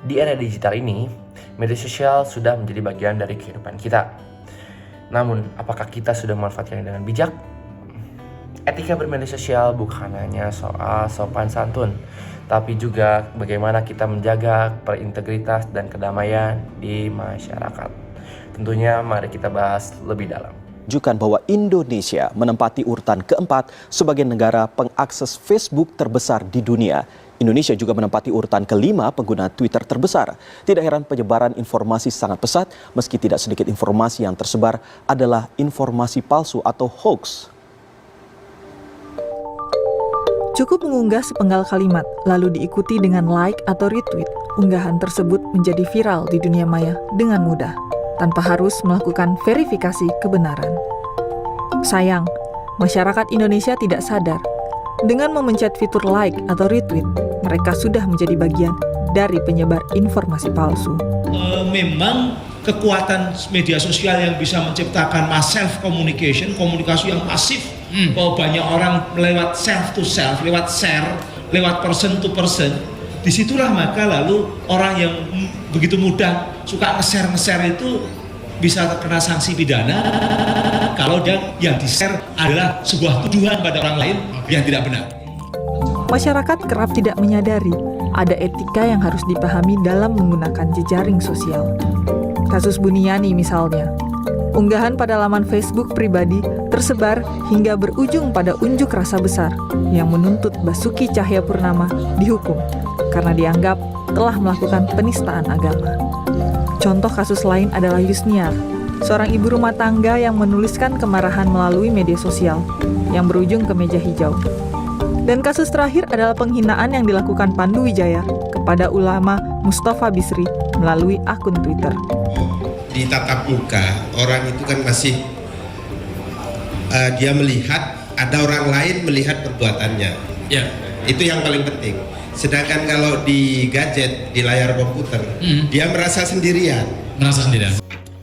Di era digital ini, media sosial sudah menjadi bagian dari kehidupan kita. Namun, apakah kita sudah memanfaatkannya dengan bijak? Etika bermedia sosial bukan hanya soal sopan santun, tapi juga bagaimana kita menjaga berintegritas dan kedamaian di masyarakat. Tentunya mari kita bahas lebih dalam. Menunjukkan bahwa Indonesia menempati urutan keempat sebagai negara pengakses Facebook terbesar di dunia. Indonesia juga menempati urutan kelima pengguna Twitter terbesar. Tidak heran penyebaran informasi sangat pesat, meski tidak sedikit informasi yang tersebar adalah informasi palsu atau hoax. Cukup mengunggah sepenggal kalimat, lalu diikuti dengan like atau retweet. Unggahan tersebut menjadi viral di dunia maya dengan mudah, tanpa harus melakukan verifikasi kebenaran. Sayang, masyarakat Indonesia tidak sadar. Dengan memencet fitur like atau retweet, mereka sudah menjadi bagian dari penyebar informasi palsu. Memang kekuatan media sosial yang bisa menciptakan mass self communication, komunikasi yang masif, bahwa banyak orang lewat self to self, lewat share, lewat person to person. Disitulah maka lalu orang yang begitu mudah suka nge-share itu bisa terkena sanksi pidana kalau yang di-share adalah sebuah tuduhan pada orang lain yang tidak benar. Masyarakat kerap tidak menyadari ada etika yang harus dipahami dalam menggunakan jejaring sosial. Kasus Buniani misalnya, unggahan pada laman Facebook pribadi tersebar hingga berujung pada unjuk rasa besar yang menuntut Basuki Cahayapurnama dihukum karena dianggap telah melakukan penistaan agama. Contoh kasus lain adalah Yusniar, seorang ibu rumah tangga yang menuliskan kemarahan melalui media sosial yang berujung ke meja hijau. Dan kasus terakhir adalah penghinaan yang dilakukan Pandu Wijaya kepada ulama Mustafa Bisri melalui akun Twitter. Di tatap muka, orang itu kan masih dia melihat, ada orang lain melihat perbuatannya. Ya. Itu yang paling penting. Sedangkan kalau di gadget, di layar komputer, dia merasa sendirian.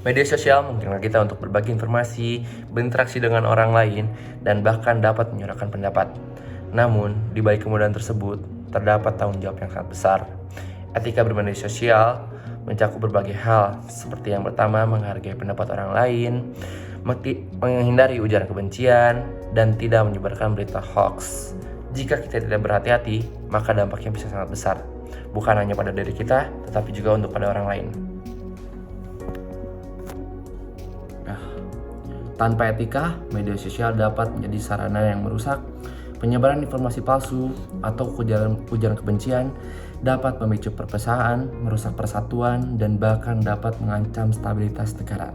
Media sosial memungkinkan kita untuk berbagi informasi, berinteraksi dengan orang lain, dan bahkan dapat menyuarakan pendapat. Namun, di balik kemudahan tersebut, terdapat tanggung jawab yang sangat besar. Etika bermedia sosial mencakup berbagai hal, seperti yang pertama, menghargai pendapat orang lain, menghindari ujaran kebencian, dan tidak menyebarkan berita hoax. Jika kita tidak berhati-hati, maka dampaknya bisa sangat besar. Bukan hanya pada diri kita, tetapi juga untuk pada orang lain. Tanpa etika, media sosial dapat menjadi sarana yang merusak. Penyebaran informasi palsu atau ujaran kebencian dapat memicu perpecahan, merusak persatuan, dan bahkan dapat mengancam stabilitas negara.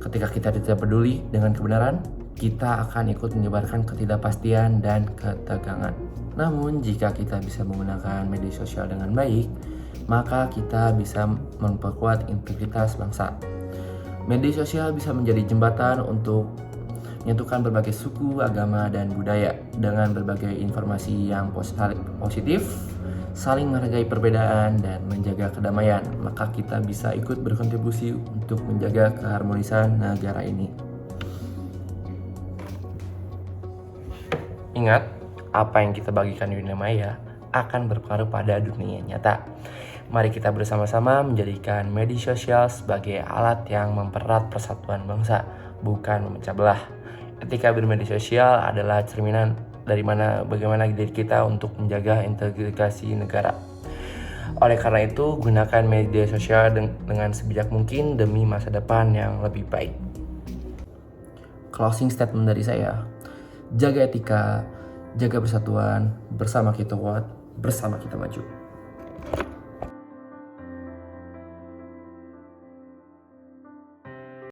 Ketika kita tidak peduli dengan kebenaran, kita akan ikut menyebarkan ketidakpastian dan ketegangan. Namun, jika kita bisa menggunakan media sosial dengan baik, maka kita bisa memperkuat integritas bangsa. Media sosial bisa menjadi jembatan untuk menyatukan berbagai suku, agama, dan budaya dengan berbagai informasi yang positif, saling menghargai perbedaan, dan menjaga kedamaian. Maka kita bisa ikut berkontribusi untuk menjaga keharmonisan negara ini. Ingat, apa yang kita bagikan di dunia maya akan berpengaruh pada dunia nyata. Mari kita bersama-sama menjadikan media sosial sebagai alat yang mempererat persatuan bangsa, bukan memecah belah. Etika bermedia sosial adalah cerminan dari bagaimana diri kita untuk menjaga integritas negara. Oleh karena itu, gunakan media sosial dengan sebijak mungkin demi masa depan yang lebih baik. Closing statement dari saya, jaga etika, jaga persatuan, bersama kita kuat, bersama kita maju.